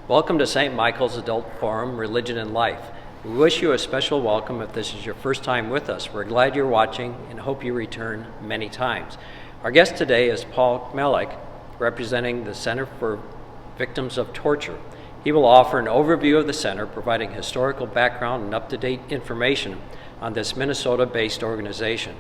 Welcome to St. Michael's Adult Forum, Religion and Life. We wish you a special welcome if this is your first time with us. We're glad you're watching and hope you return many times. Our guest today is Paul Chmelik, representing the Center for Victims of Torture. He will offer an overview of the center, providing historical background and up-to-date information on this Minnesota-based organization.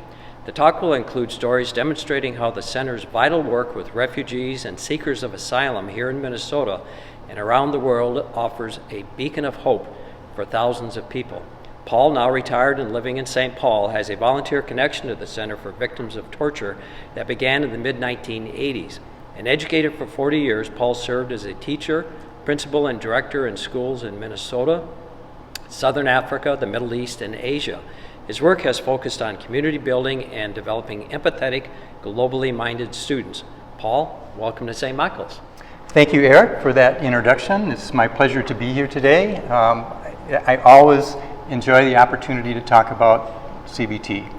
The talk will include stories demonstrating how the center's vital work with refugees and seekers of asylum here in Minnesota and around the world offers a beacon of hope for thousands of people. Paul, now retired and living in St. Paul, has a volunteer connection to the Center for Victims of Torture that began in the mid-1980s. An educator for 40 years, Paul served as a teacher, principal, and director in schools in Minnesota, Southern Africa, the Middle East, and Asia. His work has focused on community building and developing empathetic, globally minded students. Paul, welcome to St. Michael's. Thank you, Eric, for that introduction. It's my pleasure to be here today. I always enjoy the opportunity to talk about CVT.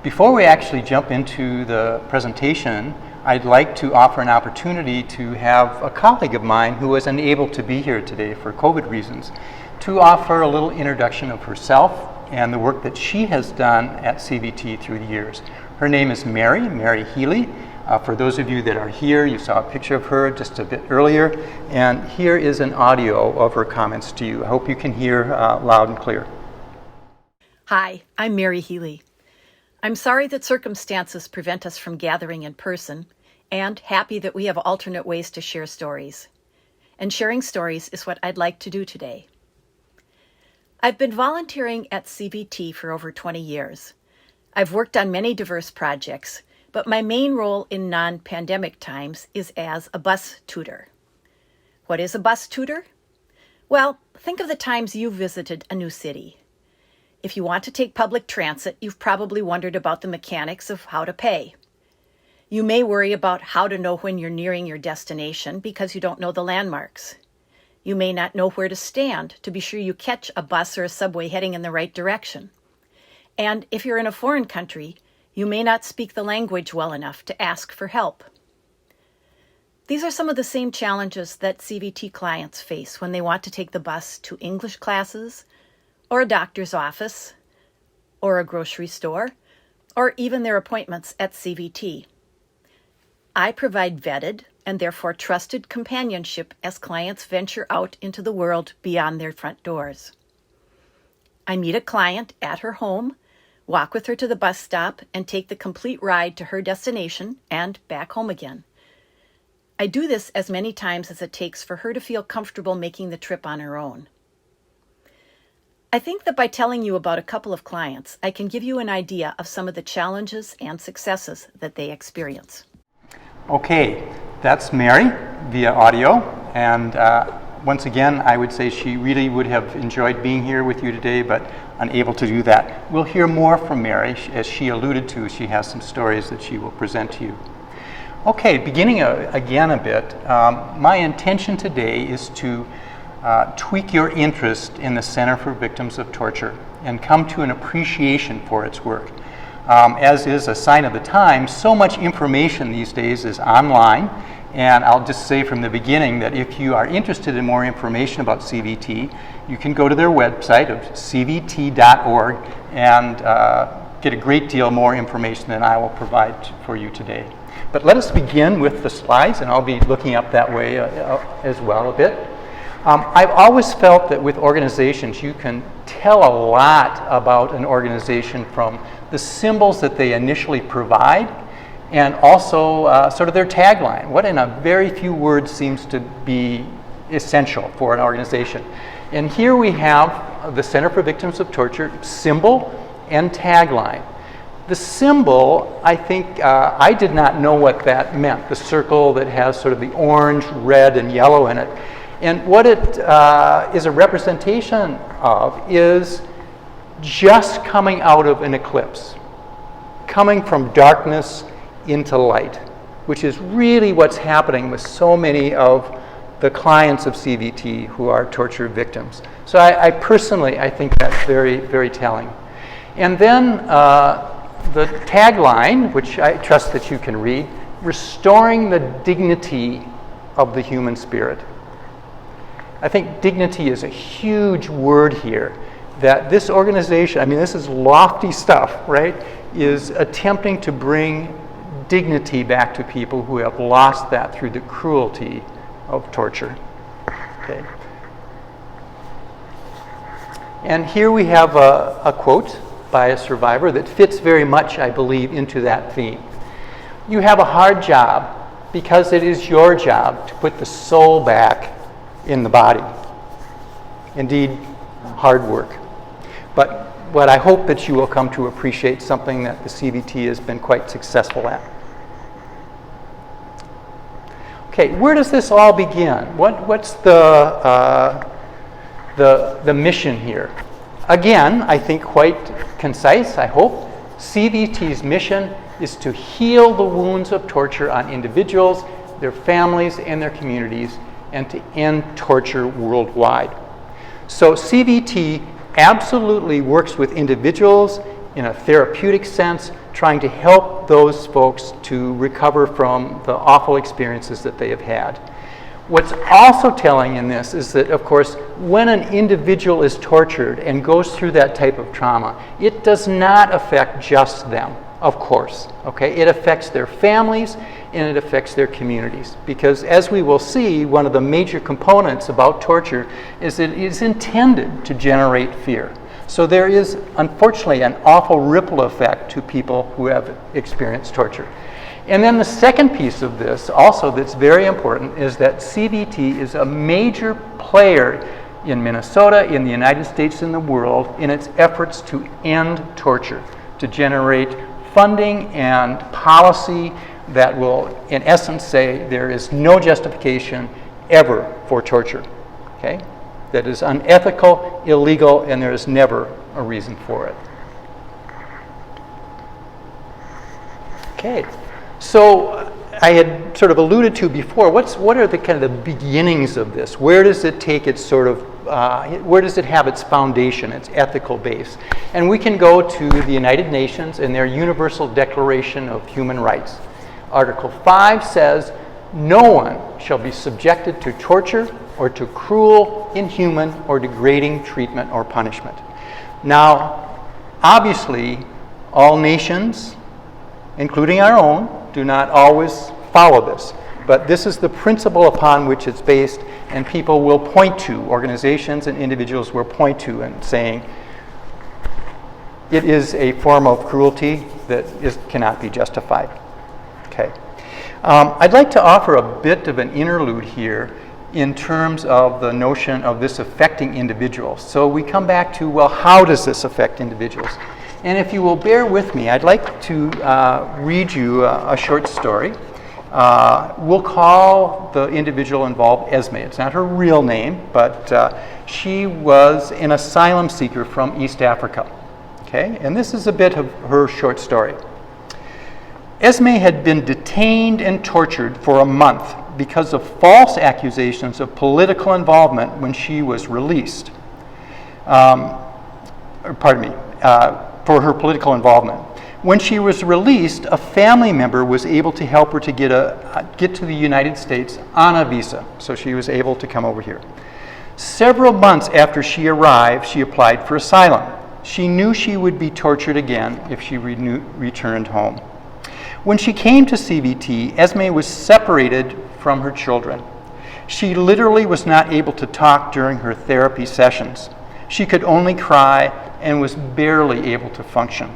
Before we actually jump into the presentation, I'd like to offer an opportunity to have a colleague of mine who was unable to be here today for COVID reasons to offer a little introduction of herself and the work that she has done at CVT through the years. Her name is Mary Healy. For those of you that are here, you saw a picture of her just a bit earlier, and here is an audio of her comments to you. I hope you can hear loud and clear. Hi, I'm Mary Healy. I'm sorry that circumstances prevent us from gathering in person, and happy that we have alternate ways to share stories. And sharing stories is what I'd like to do today. I've been volunteering at CVT for over 20 years. I've worked on many diverse projects, but my main role in non-pandemic times is as a bus tutor. What is a bus tutor? Well, think of the times you've visited a new city. If you want to take public transit, you've probably wondered about the mechanics of how to pay. You may worry about how to know when you're nearing your destination because you don't know the landmarks. You may not know where to stand to be sure you catch a bus or a subway heading in the right direction. And if you're in a foreign country, you may not speak the language well enough to ask for help. These are some of the same challenges that CVT clients face when they want to take the bus to English classes, or a doctor's office, or a grocery store, or even their appointments at CVT. I provide vetted and therefore trusted companionship as clients venture out into the world beyond their front doors. I meet a client at her home, walk with her to the bus stop, and take the complete ride to her destination and back home again. I do this as many times as it takes for her to feel comfortable making the trip on her own. I think that by telling you about a couple of clients, I can give you an idea of some of the challenges and successes that they experience. Okay, that's Mary via audio, and once again, I would say she really would have enjoyed being here with you today, but unable to do that. We'll hear more from Mary. As she alluded to, she has some stories that she will present to you. Okay, beginning again a bit, my intention today is to tweak your interest in the Center for Victims of Torture and come to an appreciation for its work. As is a sign of the times, so much information these days is online, and I'll just say from the beginning that if you are interested in more information about CVT, you can go to their website of cvt.org and get a great deal more information than I will provide for you today. But let us begin with the slides, and I'll be looking up that way as well a bit. I've always felt that with organizations, you can tell a lot about an organization from the symbols that they initially provide and also sort of their tagline. What in a very few words seems to be essential for an organization. And here we have the Center for Victims of Torture symbol and tagline. The symbol, I think, I did not know what that meant, the circle that has sort of the orange, red, and yellow in it. And what it is a representation of is just coming out of an eclipse, coming from darkness into light, which is really what's happening with so many of the clients of CVT who are torture victims. So I personally think that's very, very telling. And then the tagline, which I trust that you can read, restoring the dignity of the human spirit. I think dignity is a huge word here, that this organization, I mean, this is lofty stuff, right, is attempting to bring dignity back to people who have lost that through the cruelty of torture. Okay. And here we have a quote by a survivor that fits very much, I believe, into that theme. You have a hard job because it is your job to put the soul back in the body. Indeed, hard work. But I hope that you will come to appreciate something that the CVT has been quite successful at. Okay, where does this all begin? What's the mission here? Again, I think quite concise, I hope. CVT's mission is to heal the wounds of torture on individuals, their families, and their communities, and to end torture worldwide. So CVT absolutely works with individuals in a therapeutic sense, trying to help those folks to recover from the awful experiences that they have had. What's also telling in this is that, of course, when an individual is tortured and goes through that type of trauma, it does not affect just them, of course, okay? It affects their families and it affects their communities. Because as we will see, one of the major components about torture is that it is intended to generate fear. So there is, unfortunately, an awful ripple effect to people who have experienced torture. And then the second piece of this, also that's very important, is that CVT is a major player in Minnesota, in the United States, in the world, in its efforts to end torture, to generate funding and policy that will, in essence, say there is no justification ever for torture, okay? That is unethical, illegal, and there is never a reason for it. Okay. So I had sort of alluded to before, what are the kind of the beginnings of this? Where does it take its sort of, where does it have its foundation, its ethical base? And we can go to the United Nations and their Universal Declaration of Human Rights. Article 5 says, no one shall be subjected to torture or to cruel, inhuman, or degrading treatment or punishment. Now, obviously, all nations, including our own, do not always follow this. But this is the principle upon which it's based, and people will point to, organizations and individuals will point to and saying, it is a form of cruelty that cannot be justified. Okay. I'd like to offer a bit of an interlude here in terms of the notion of this affecting individuals. So we come back to, well, how does this affect individuals? And if you will bear with me, I'd like to read you a short story. We'll call the individual involved Esme. It's not her real name, but she was an asylum seeker from East Africa. Okay, and this is a bit of her short story. Esme had been detained and tortured for a month because of false accusations of political involvement when she was released. For her political involvement. When she was released, a family member was able to help her to get to the United States on a visa, so she was able to come over here. Several months after she arrived, she applied for asylum. She knew she would be tortured again if she returned home. When she came to CVT, Esme was separated from her children. She literally was not able to talk during her therapy sessions. She could only cry and was barely able to function.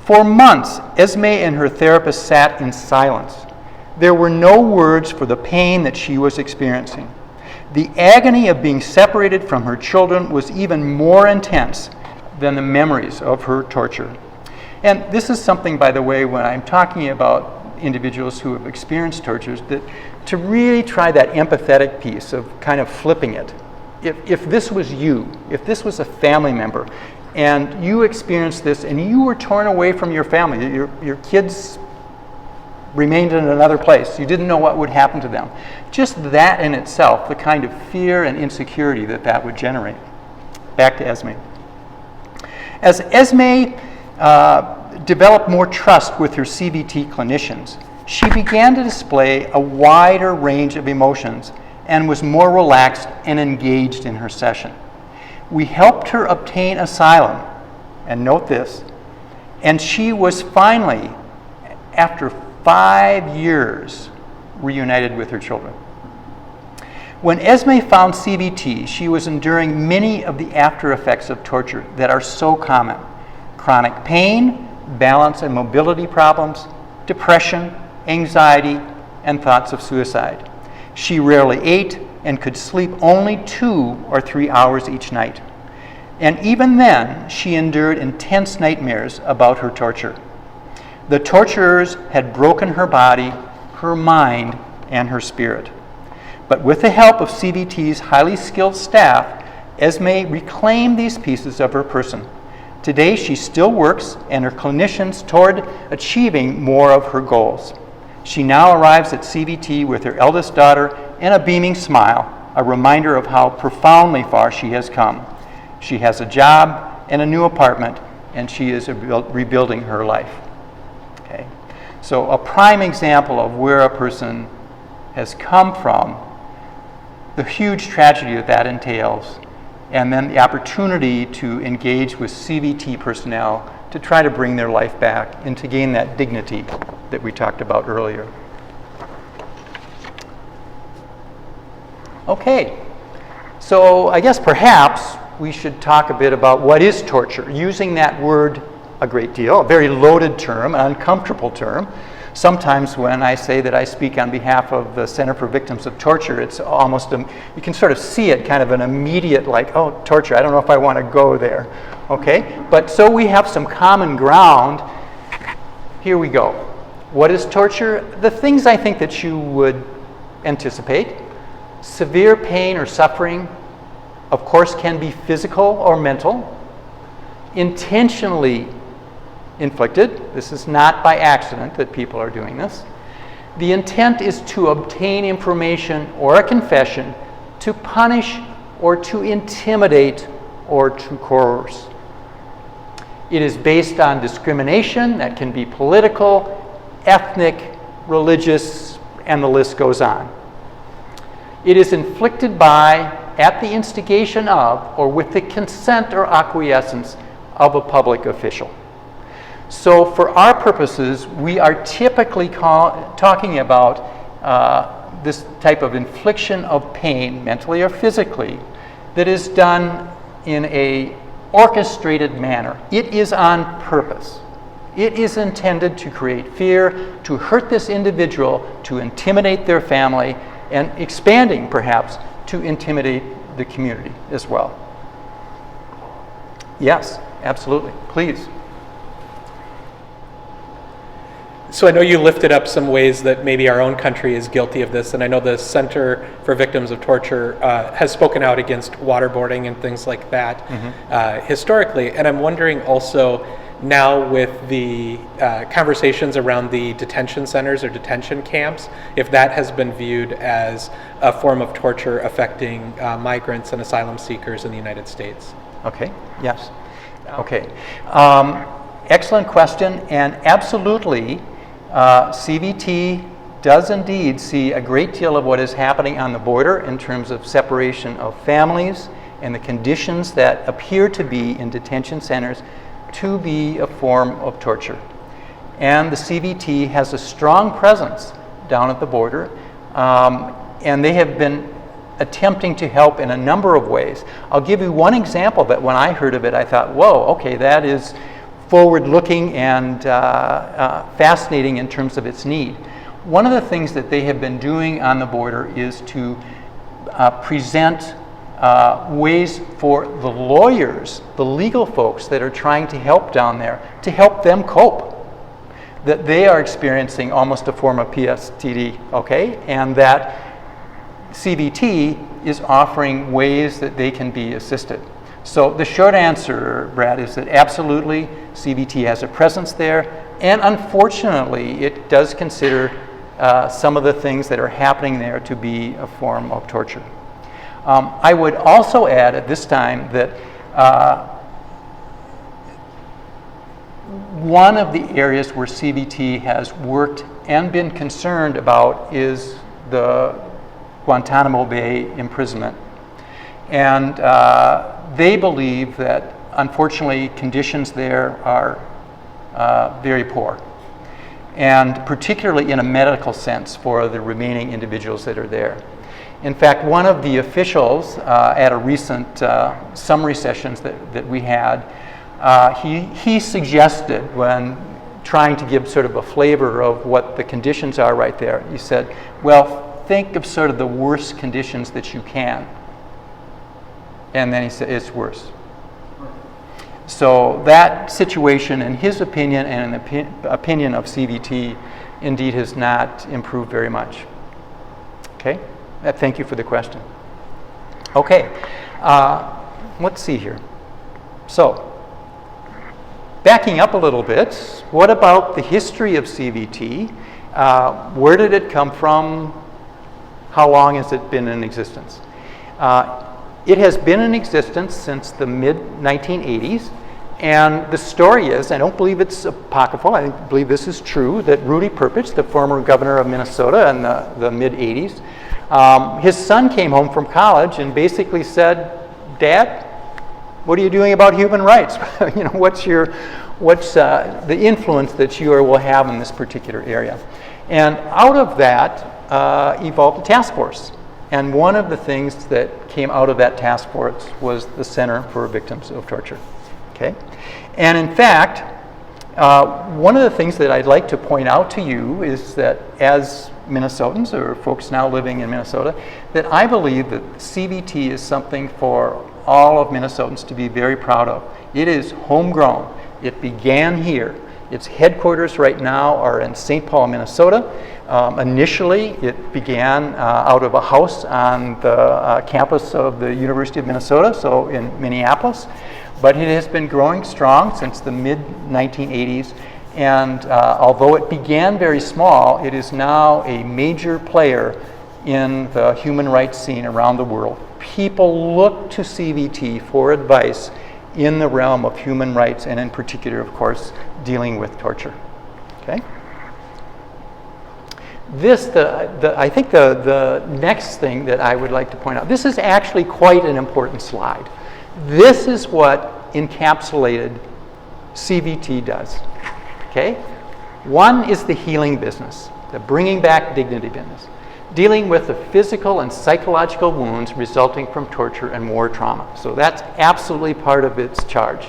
For months, Esme and her therapist sat in silence. There were no words for the pain that she was experiencing. The agony of being separated from her children was even more intense than the memories of her torture. And this is something, by the way, when I'm talking about individuals who have experienced tortures, that to really try that empathetic piece of kind of flipping it. If this was you, if this was a family member, and you experienced this and you were torn away from your family, your kids remained in another place, you didn't know what would happen to them. Just that in itself, the kind of fear and insecurity that would generate. Back to Esme. As Esme developed more trust with her CVT clinicians, she began to display a wider range of emotions and was more relaxed and engaged in her session. We helped her obtain asylum, and note this, and she was finally, after 5 years, reunited with her children. When Esme found CBT, she was enduring many of the after effects of torture that are so common: chronic pain, balance and mobility problems, depression, anxiety, and thoughts of suicide. She rarely ate and could sleep only 2 or 3 hours each night. And even then, she endured intense nightmares about her torture. The torturers had broken her body, her mind, and her spirit. But with the help of CBT's highly skilled staff, Esme reclaimed these pieces of her person. Today, she still works and her clinicians toward achieving more of her goals. She now arrives at CBT with her eldest daughter and a beaming smile, a reminder of how profoundly far she has come. She has a job and a new apartment, and she is rebuilding her life. Okay, so a prime example of where a person has come from, the huge tragedy that entails, and then the opportunity to engage with CBT personnel to try to bring their life back and to gain that dignity that we talked about earlier. Okay, so I guess perhaps we should talk a bit about what is torture, using that word a great deal, a very loaded term, an uncomfortable term. Sometimes when I say that I speak on behalf of the Center for Victims of Torture, it's almost, you can sort of see it, kind of an immediate like, oh, torture, I don't know if I want to go there, okay? But so we have some common ground. Here we go. What is torture? The things I think that you would anticipate. Severe pain or suffering, of course, can be physical or mental. Intentionally inflicted. This is not by accident that people are doing this. The intent is to obtain information or a confession, to punish or to intimidate or to coerce. It is based on discrimination that can be political, ethnic, religious, and the list goes on. It is inflicted by, at the instigation of, or with the consent or acquiescence of a public official. So for our purposes, we are typically talking about this type of infliction of pain, mentally or physically, that is done in a orchestrated manner. It is on purpose. It is intended to create fear, to hurt this individual, to intimidate their family, and expanding perhaps to intimidate the community as well. Yes, absolutely. Please. So I know you lifted up some ways that maybe our own country is guilty of this, and I know the Center for Victims of Torture has spoken out against waterboarding and things like that historically. And I'm wondering also now with the conversations around the detention centers or detention camps, if that has been viewed as a form of torture affecting migrants and asylum seekers in the United States. Okay, yes. Okay. Excellent question, and absolutely, CVT does indeed see a great deal of what is happening on the border in terms of separation of families and the conditions that appear to be in detention centers to be a form of torture. And the CVT has a strong presence down at the border, and they have been attempting to help in a number of ways. I'll give you one example that when I heard of it, I thought, whoa, okay, that is forward-looking and fascinating in terms of its need. One of the things that they have been doing on the border is to present ways for the lawyers, the legal folks that are trying to help down there, to help them cope. That they are experiencing almost a form of PTSD, okay? And that CVT is offering ways that they can be assisted. So the short answer, Brad, is that absolutely CVT has a presence there, and unfortunately it does consider some of the things that are happening there to be a form of torture. I would also add at this time that one of the areas where CVT has worked and been concerned about is the Guantanamo Bay imprisonment. And they believe that, unfortunately, conditions there are very poor, and particularly in a medical sense for the remaining individuals that are there. In fact, one of the officials at a recent summary sessions that we had, he suggested, when trying to give sort of a flavor of what the conditions are right there, he said, well, think of sort of the worst conditions that you can. And then he said, it's worse. So that situation, in his opinion and in the opinion of CVT, indeed has not improved very much. Okay? Thank you for the question. Okay, let's see here. So, backing up a little bit, what about the history of CVT? Where did it come from? How long has it been in existence? It has been in existence since the mid-1980s, and the story is, I don't believe it's apocryphal, I believe this is true, that Rudy Perpich, the former governor of Minnesota in the mid-80s, his son came home from college and basically said, Dad, what are you doing about human rights? You know, what's the influence that you will have in this particular area? And out of that evolved a task force. And one of the things that came out of that task force was the Center for Victims of Torture. Okay? And in fact, one of the things that I'd like to point out to you is that as Minnesotans, or folks now living in Minnesota, that I believe that CVT is something for all of Minnesotans to be very proud of. It is homegrown. It began here. Its headquarters right now are in St. Paul, Minnesota. Initially, it began out of a house on the campus of the University of Minnesota, so in Minneapolis. But it has been growing strong since the mid-1980s. And although it began very small, it is now a major player in the human rights scene around the world. People look to CVT for advice in the realm of human rights, and in particular, of course, dealing with torture. Okay? This, I think the next thing that I would like to point out, this is actually quite an important slide. This is what encapsulated CVT does. Okay? One is the healing business, the bringing back dignity business, dealing with the physical and psychological wounds resulting from torture and war trauma. So that's absolutely part of its charge.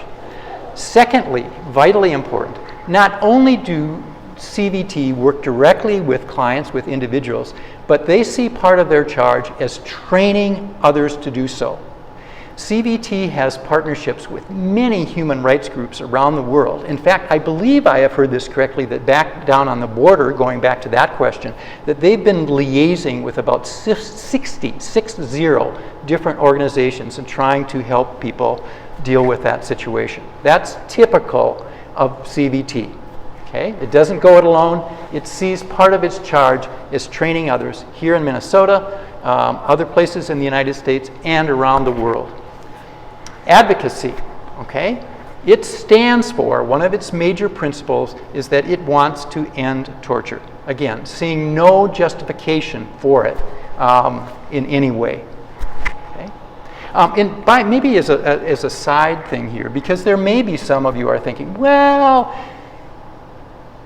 Secondly, vitally important, not only do CVT work directly with clients, with individuals, but they see part of their charge as training others to do so. CVT has partnerships with many human rights groups around the world. In fact, I believe I have heard this correctly, that back down on the border, going back to that question, that they've been liaising with about 60 different organizations and trying to help people deal with that situation. That's typical of CVT. Okay? It doesn't go it alone. It sees part of its charge as training others here in Minnesota, other places in the United States, and around the world. Advocacy, okay? It stands for, one of its major principles is that it wants to end torture. Again, seeing no justification for it in any way. Okay? And maybe as a side thing here, because there may be some of you are thinking, well,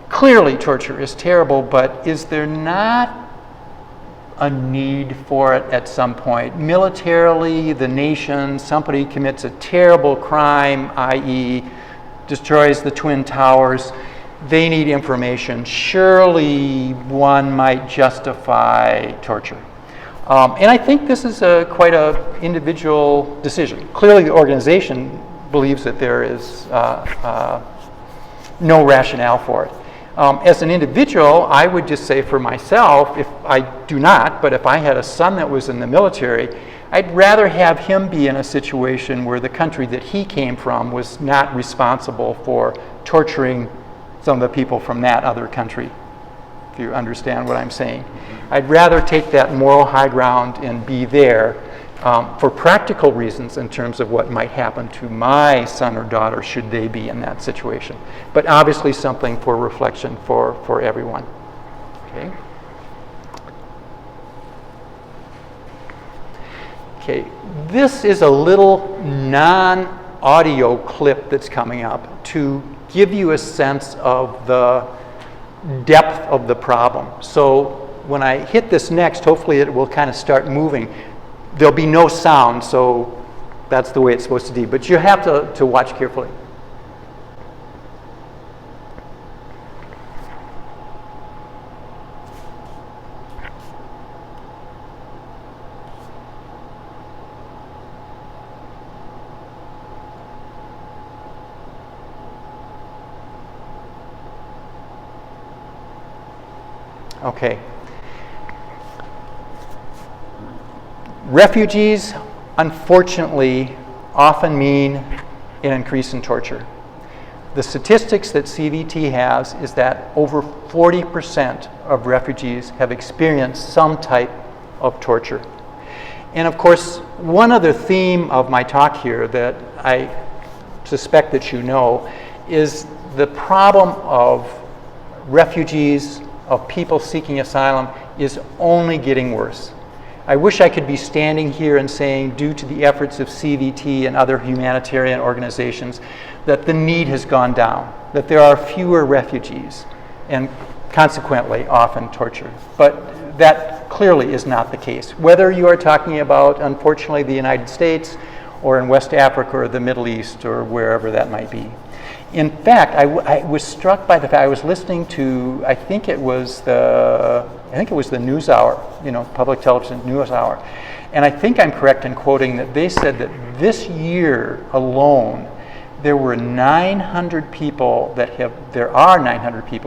clearly torture is terrible, but is there not a need for it at some point? Militarily, the nation, somebody commits a terrible crime, i.e. destroys the Twin Towers, they need information. Surely one might justify torture. And I think this is quite an individual decision. Clearly the organization believes that there is no rationale for it. As an individual, I would just say for myself, if I do not, but if I had a son that was in the military, I'd rather have him be in a situation where the country that he came from was not responsible for torturing some of the people from that other country, if you understand what I'm saying. I'd rather take that moral high ground and be there for practical reasons in terms of what might happen to my son or daughter should they be in that situation. But obviously something for reflection for everyone. Okay. Okay, this is a little non-audio clip that's coming up to give you a sense of the depth of the problem. So when I hit this next, hopefully it will kind of start moving. There'll be no sound, so that's the way it's supposed to be, but you have to watch carefully. Okay. Refugees, unfortunately, often mean an increase in torture. The statistics that CVT has is that over 40% of refugees have experienced some type of torture. And of course, one other theme of my talk here that I suspect that you know is the problem of refugees, of people seeking asylum, is only getting worse. I wish I could be standing here and saying, due to the efforts of CVT and other humanitarian organizations, that the need has gone down, that there are fewer refugees, and consequently often tortured. But that clearly is not the case. Whether you are talking about, unfortunately, the United States, or in West Africa, or the Middle East, or wherever that might be. In fact, I was struck by the fact, I was listening to, I think it was the NewsHour, public television NewsHour, and I think I'm correct in quoting that they said that this year alone, there are 900 people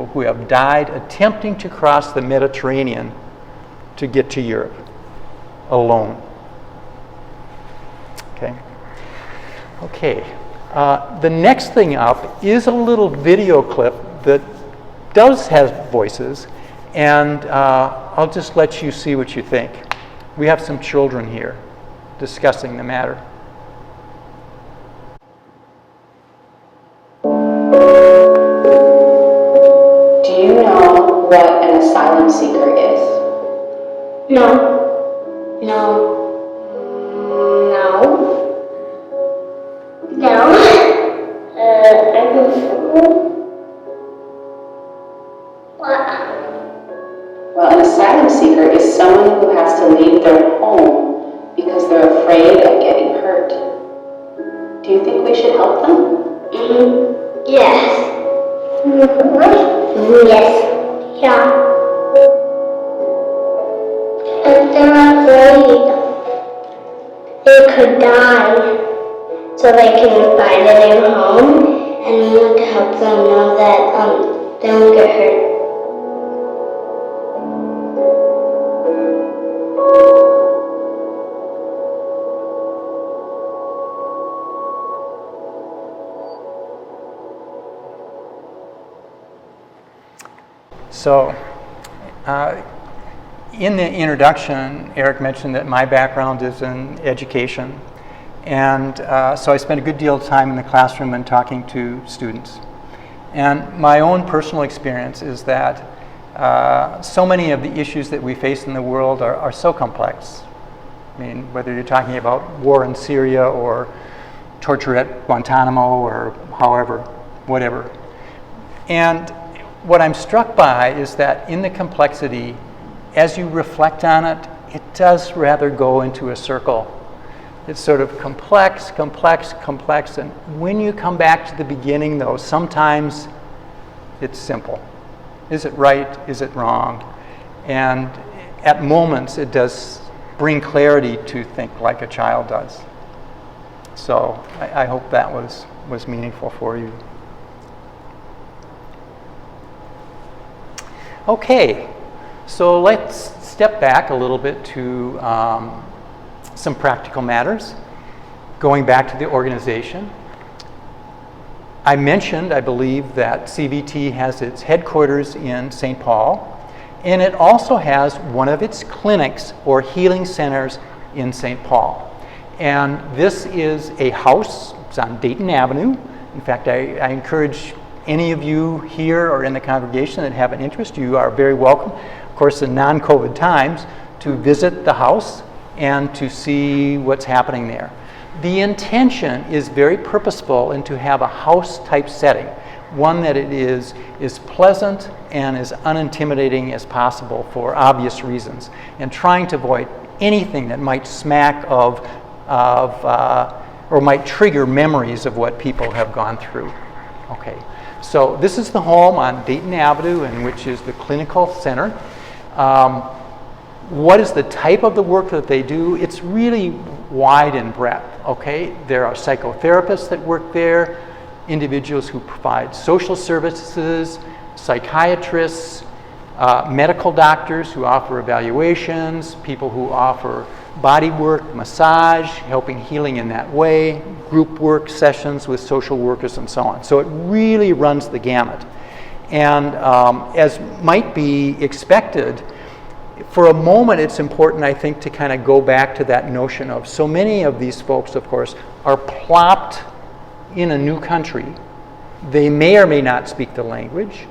who have died attempting to cross the Mediterranean to get to Europe alone. Okay. The next thing up is a little video clip that does have voices, and I'll just let you see what you think. We have some children here discussing the matter. Do you know what an asylum seeker is? No. No. I don't know. What? Well, an asylum seeker is someone who has to leave their home because they're afraid of getting hurt. Do you think we should help them? Yes. Yes. Yeah. But they're afraid they could die. So they can find a new home, and we want to help them know that they won't get hurt. So, in the introduction, Eric mentioned that my background is in education. And so I spent a good deal of time in the classroom and talking to students. And my own personal experience is that so many of the issues that we face in the world are so complex. I mean, whether you're talking about war in Syria or torture at Guantanamo or whatever. And what I'm struck by is that in the complexity, as you reflect on it, it does rather go into a circle. It's sort of complex, and when you come back to the beginning, though, sometimes it's simple. Is it right? Is it wrong? And at moments, it does bring clarity to think like a child does. So I hope that was meaningful for you. Okay, so let's step back a little bit to some practical matters. Going back to the organization, I mentioned, I believe, that CVT has its headquarters in St. Paul, and it also has one of its clinics or healing centers in St. Paul. And this is a house, it's on Dayton Avenue. In fact, I encourage any of you here or in the congregation that have an interest, you are very welcome, of course, in non-COVID times, to visit the house and to see what's happening there. The intention is very purposeful and to have a house-type setting, one that it is pleasant and as unintimidating as possible for obvious reasons, and trying to avoid anything that might smack of or might trigger memories of what people have gone through. Okay, so this is the home on Dayton Avenue, and which is the clinical center. What is the type of the work that they do? It's really wide in breadth, okay? There are psychotherapists that work there, individuals who provide social services, psychiatrists, medical doctors who offer evaluations, people who offer body work, massage, helping healing in that way, group work sessions with social workers, and so on. So it really runs the gamut. And as might be expected, for a moment it's important, I think, to kind of go back to that notion of so many of these folks, of course, are plopped in a new country. They may or may not speak the language.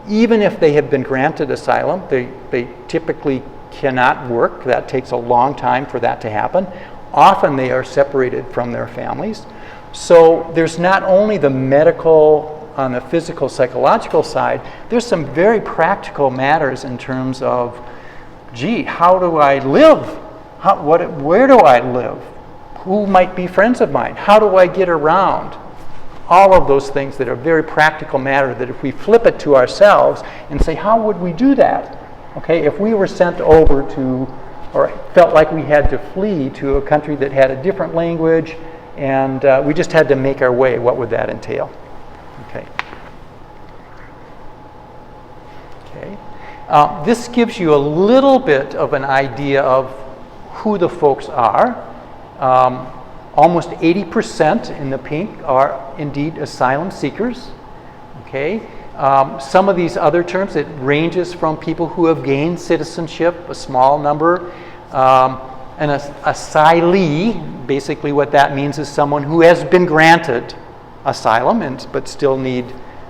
Even if they have been granted asylum, they typically cannot work. That takes a long time for that to happen. Often they are separated from their families. So there's not only the medical, on the physical, psychological side, there's some very practical matters in terms of, gee, how do I live? Where do I live? Who might be friends of mine? How do I get around? All of those things that are very practical matter that if we flip it to ourselves and say, how would we do that? Okay, if we were sent over to, or felt like we had to flee to a country that had a different language and we just had to make our way, what would that entail? Okay. Okay. This gives you a little bit of an idea of who the folks are. Almost 80% in the pink are indeed asylum seekers. Okay. Some of these other terms, it ranges from people who have gained citizenship, a small number. An asylee, basically what that means is someone who has been granted asylum but still need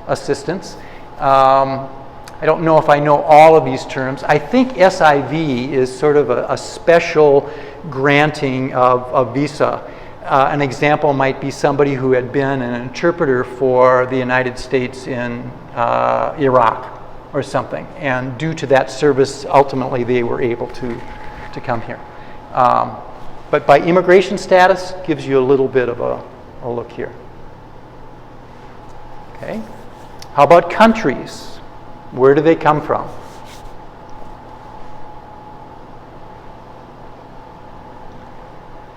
assistance. I don't know if I know all of these terms. I think SIV is sort of a special granting of a visa. An example might be somebody who had been an interpreter for the United States in Iraq or something, and due to that service, ultimately they were able to come here. But by immigration status, gives you a little bit of a look here. Okay. How about countries? Where do they come from?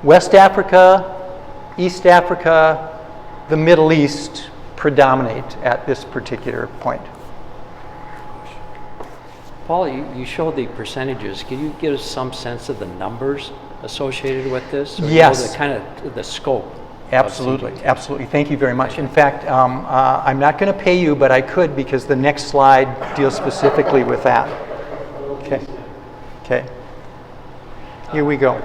West Africa, East Africa, the Middle East predominate at this particular point. Paul, you showed the percentages. Can you give us some sense of the numbers associated with this? Or yes. The kind of the scope? Absolutely, absolutely. Thank you very much. In fact, I'm not going to pay you, but I could because the next slide deals specifically with that. Okay. Okay. Here we go.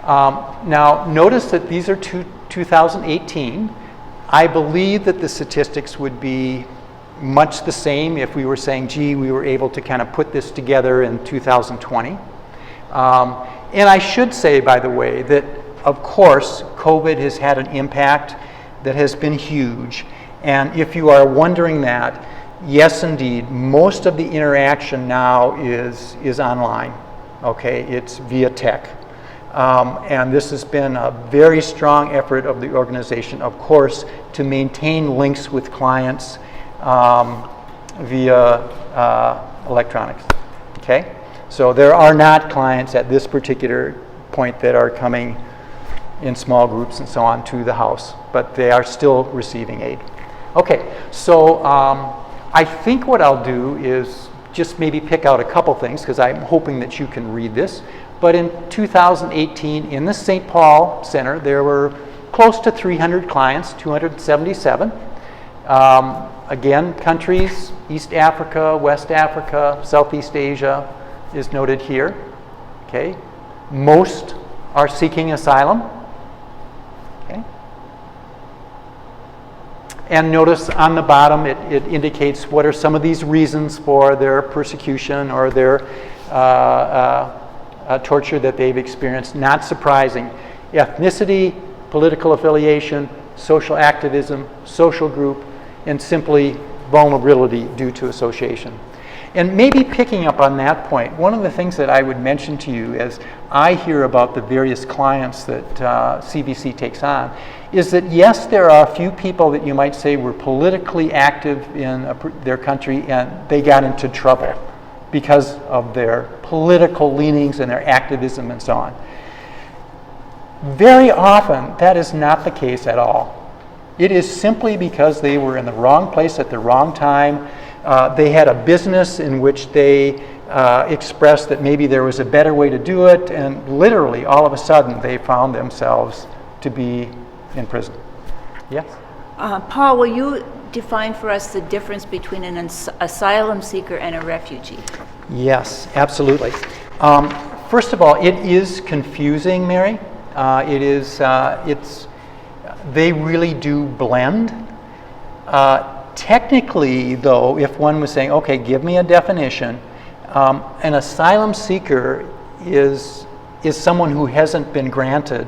Now, notice that these are 2018. I believe that the statistics would be much the same if we were saying, gee, we were able to kind of put this together in 2020. And I should say, by the way, that of course, COVID has had an impact that has been huge. And if you are wondering that, yes, indeed, most of the interaction now is online. Okay, it's via tech. And this has been a very strong effort of the organization, of course, to maintain links with clients via electronics. Okay, so there are not clients at this particular point that are coming in small groups and so on to the house, but they are still receiving aid. Okay, so I think what I'll do is just maybe pick out a couple things because I'm hoping that you can read this. But in 2018, in the St. Paul Center, there were close to 300 clients, 277. Again, countries, East Africa, West Africa, Southeast Asia is noted here. Okay, most are seeking asylum. Okay. And notice on the bottom it indicates what are some of these reasons for their persecution or their torture that they've experienced. Not surprising. Ethnicity, political affiliation, social activism, social group, and simply vulnerability due to association. And maybe picking up on that point, one of the things that I would mention to you as I hear about the various clients that CVC takes on is that yes, there are a few people that you might say were politically active in their country and they got into trouble because of their political leanings and their activism and so on. Very often, that is not the case at all. It is simply because they were in the wrong place at the wrong time. They had a business in which they expressed that maybe there was a better way to do it, and literally, all of a sudden, they found themselves to be in prison. Yes? Paul, will you define for us the difference between an asylum seeker and a refugee? Yes, absolutely. First of all, it is confusing, Mary. They really do blend. Technically, though, if one was saying, okay, give me a definition, an asylum seeker is someone who hasn't been granted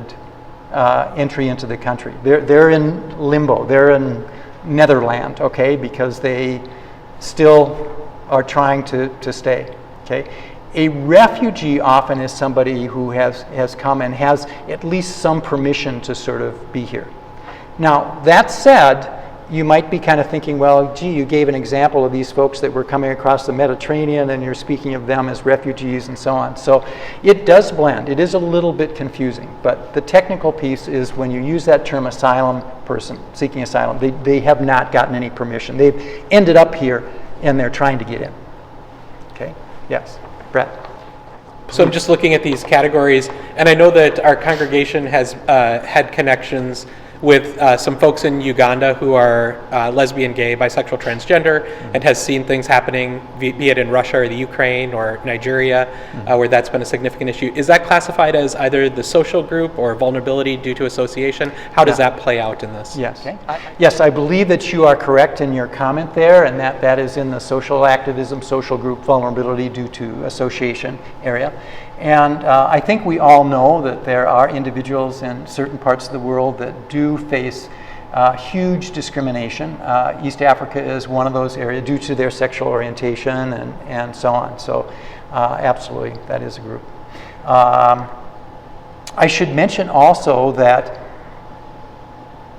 entry into the country. They're in limbo. They're in Netherland, okay, because they still are trying to stay, okay? A refugee often is somebody who has come and has at least some permission to sort of be here. Now, that said, you might be kind of thinking, well, gee, you gave an example of these folks that were coming across the Mediterranean and you're speaking of them as refugees and so on. So it does blend. It is a little bit confusing, but the technical piece is when you use that term asylum person seeking asylum, they have not gotten any permission. They've ended up here and they're trying to get in. Okay? Yes. Brett. So I'm just looking at these categories, and I know that our congregation has had connections with some folks in Uganda who are lesbian, gay, bisexual, transgender, and has seen things happening, be it in Russia or the Ukraine or Nigeria, where that's been a significant issue. Is that classified as either the social group or vulnerability due to association? How does that play out in this? Yes. Okay. Yes, I believe that you are correct in your comment there, and that is in the social activism, social group vulnerability due to association area. And I think we all know that there are individuals in certain parts of the world that do face huge discrimination. East Africa is one of those areas due to their sexual orientation and so on. So absolutely, that is a group. I should mention also that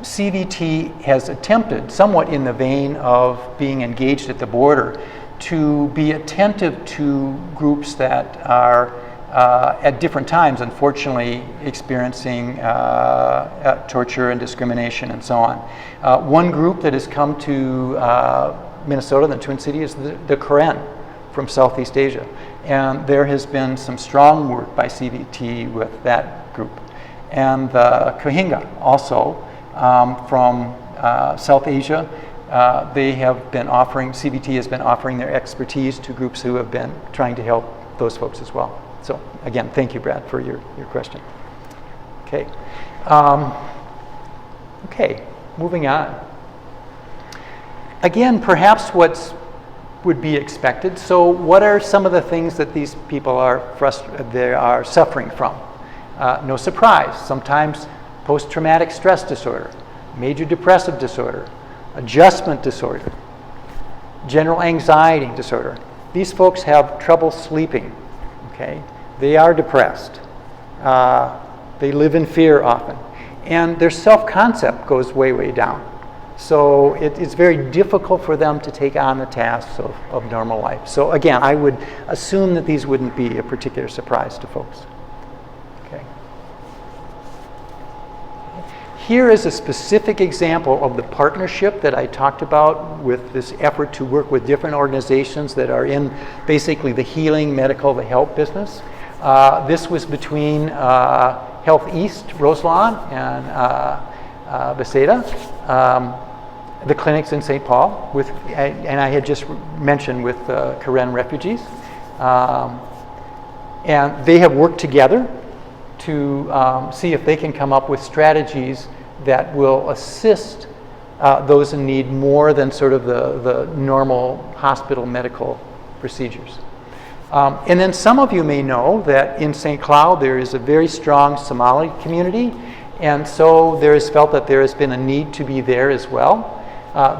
CVT has attempted, somewhat in the vein of being engaged at the border, to be attentive to groups that are at different times, unfortunately, experiencing torture and discrimination and so on. One group that has come to Minnesota, the Twin Cities, is the Karen from Southeast Asia. And there has been some strong work by CVT with that group. And the Rohingya also from South Asia. They have been offering, CVT has been offering their expertise to groups who have been trying to help those folks as well. So again, thank you, Brad, for your question. Okay. Okay, moving on. Again, perhaps would be expected. So what are some of the things that these people are suffering from? No surprise, sometimes post-traumatic stress disorder, major depressive disorder, adjustment disorder, general anxiety disorder. These folks have trouble sleeping, okay? They are depressed. They live in fear often. And their self-concept goes way, way down. So it's very difficult for them to take on the tasks of normal life. So again, I would assume that these wouldn't be a particular surprise to folks. Okay. Here is a specific example of the partnership that I talked about with this effort to work with different organizations that are in basically the healing, medical, the help business. This was between Health East, Roselawn, and Bethesda, the clinics in St. Paul, and I had just mentioned with Karen refugees. And they have worked together to see if they can come up with strategies that will assist those in need more than sort of the normal hospital medical procedures. And then some of you may know that in St. Cloud there is a very strong Somali community, and so there is felt that there has been a need to be there as well.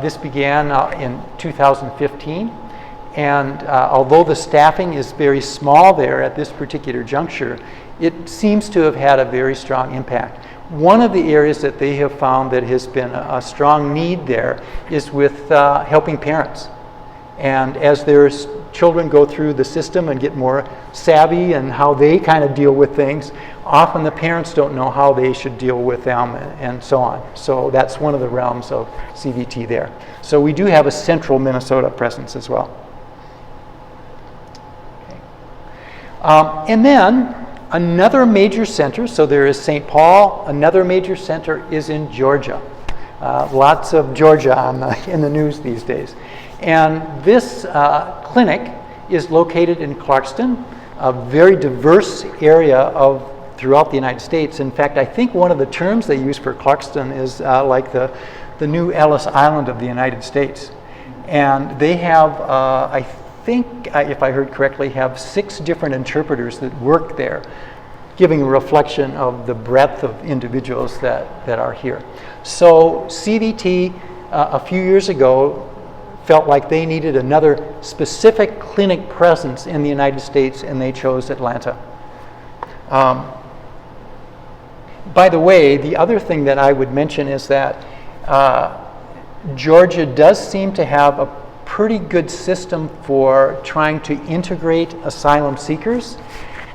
This began in 2015, and although the staffing is very small there at this particular juncture, it seems to have had a very strong impact. One of the areas that they have found that has been a strong need there is with helping parents. And as their children go through the system and get more savvy and how they kind of deal with things, often the parents don't know how they should deal with them and so on. So that's one of the realms of CVT there. So we do have a central Minnesota presence as well. Okay. And then another major center, so there is St. Paul, another major center is in Georgia. Lots of Georgia in the news these days. And this clinic is located in Clarkston, a very diverse area throughout the United States. In fact, I think one of the terms they use for Clarkston is like the new Ellis Island of the United States. And they have, I think, if I heard correctly, have 6 different interpreters that work there, giving a reflection of the breadth of individuals that are here. So CVT, a few years ago, felt like they needed another specific clinic presence in the United States, and they chose Atlanta. By the way, the other thing that I would mention is that Georgia does seem to have a pretty good system for trying to integrate asylum seekers.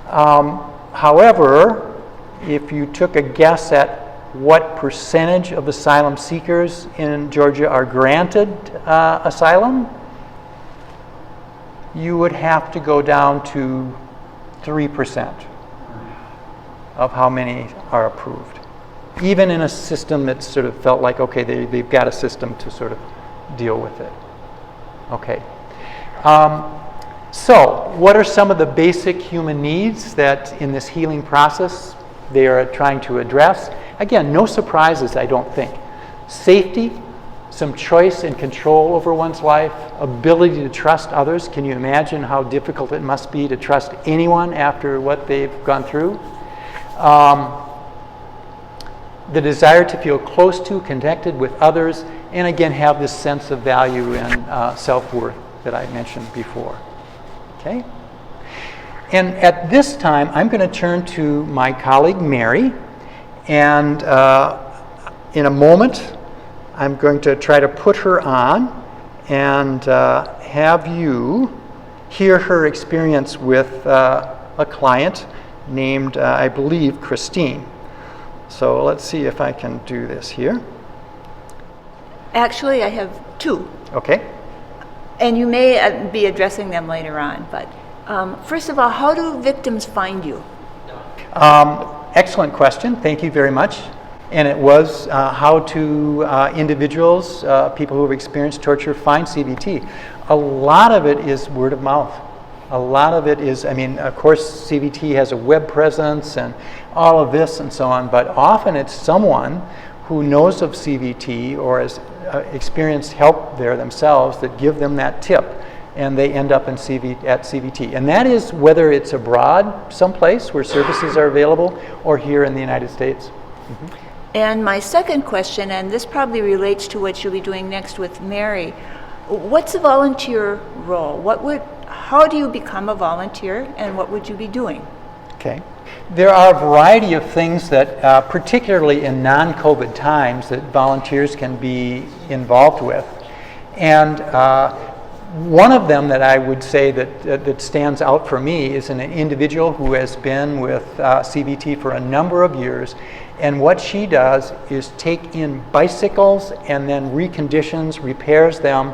However, if you took a guess at what percentage of asylum seekers in Georgia are granted asylum, you would have to go down to 3% of how many are approved. Even in a system that sort of felt like, okay, they've got a system to sort of deal with it. Okay. So what are some of the basic human needs that in this healing process they are trying to address? Again, no surprises, I don't think. Safety, some choice and control over one's life, ability to trust others. Can you imagine how difficult it must be to trust anyone after what they've gone through? The desire to feel close to, connected with others, and again have this sense of value and self-worth that I mentioned before. Okay? And at this time, I'm going to turn to my colleague Mary, and in a moment, I'm going to try to put her on and have you hear her experience with a client named, I believe, Christine. So let's see if I can do this here. Actually, I have 2. Okay. And you may be addressing them later on, but first of all, how do victims find you? Excellent question. Thank you very much. And it was how do individuals, people who have experienced torture, find CVT. A lot of it is word of mouth. A lot of it is, I mean, of course, CVT has a web presence and all of this and so on, but often it's someone who knows of CVT or has experienced help there themselves that give them that tip, and they end up at CVT. And that is whether it's abroad someplace where services are available or here in the United States. Mm-hmm. And my second question, and this probably relates to what you'll be doing next with Mary, what's a volunteer role? How do you become a volunteer, and what would you be doing? Okay. There are a variety of things that, particularly in non-COVID times, that volunteers can be involved with. And one of them that I would say that stands out for me is an individual who has been with CVT for a number of years. And what she does is take in bicycles and then reconditions, repairs them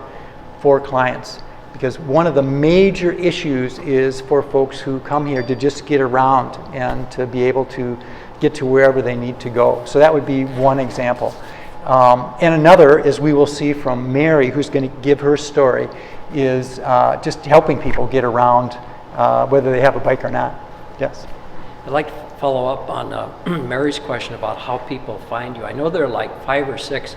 for clients. Because one of the major issues is for folks who come here to just get around and to be able to get to wherever they need to go. So that would be one example. And another, as we will see from Mary, who's going to give her story, is just helping people get around, whether they have a bike or not. Yes? I'd like to follow up on Mary's question about how people find you. I know there are like 5 or 6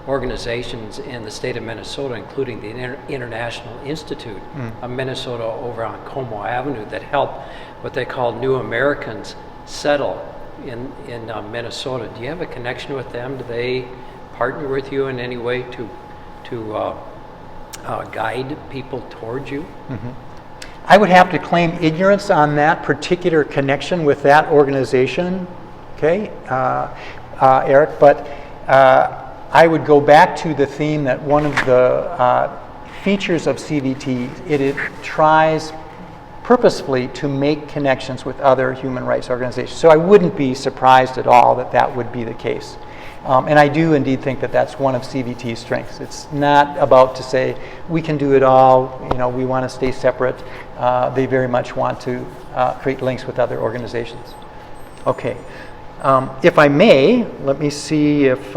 organizations in the state of Minnesota, including the International Institute of Minnesota over on Como Avenue, that help what they call new Americans settle in Minnesota. Do you have a connection with them? Do they partner with you in any way to guide people towards you? I would have to claim ignorance on that particular connection with that organization, okay, Eric, but I would go back to the theme that one of the features of CVT, it tries purposefully to make connections with other human rights organizations. So I wouldn't be surprised at all that that would be the case. And I do indeed think that that's one of CVT's strengths. It's not about to say, we can do it all, we want to stay separate. They very much want to create links with other organizations. Okay. If I may, let me see if